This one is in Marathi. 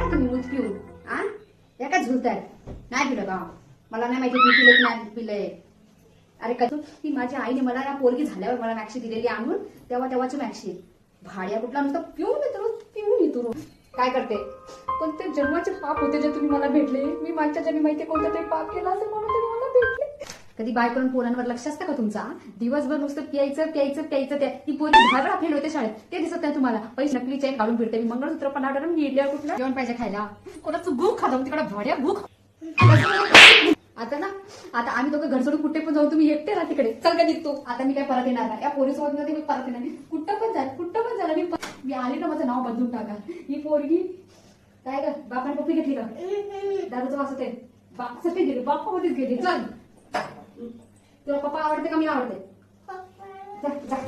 का तुम्ही मूत पिऊन? आ या काय झुलताय? नाही पिलं का? मला नाही माहिती तुम्ही पिलं की नाही पिलंय. अरे कसं ती माझ्या आईने मला या पोरगी झाल्यावर मला मॅक्सी दिलेली आणून तेव्हाची मॅक्सी. भाड्या कुठला नुसतं पिऊन येतो. काय करते? कोणते जन्माचे पाप होते जे तुम्ही मला भेटले? मी मागच्या जन्मी माहिती कोणतं तरी पाप केलं असं म्हणून तुम्ही मला भेटले. कधी बायकोन पोरांवर लक्ष असतं का तुमचा? दिवसभर नुसतं प्यायचं ती पोरी 10 वेळा फेल होते शाळेत. ते दिसत नाही तुम्हाला? पैसे नकली चेन काढून फिरते मी. मंगळसूत्र पण आढळून गेल्या कुठलं जेवण पाहिजे खायला. कोणाचं भूक खातो तिकडे भाड्या भूक. आता आम्ही दोघं घर सोडून कुठे पण जाऊ, तुम्ही एकटे राहा तिकडे. चल का निघतो आता. मी काय परत येणार नाही या पोरीसोबत मध्ये. मी परत येणार नाही. कुठं पण झालं मी आली ना माझं नाव बदलून टाका. ही पोरगी काय का बापाने पप्पी घेतली का? दारूचं वाचत आहे. बापासाठी गेले बाप्पामध्येच गेले. चल तुला पप्पा आवडते का मी आवडते? जा.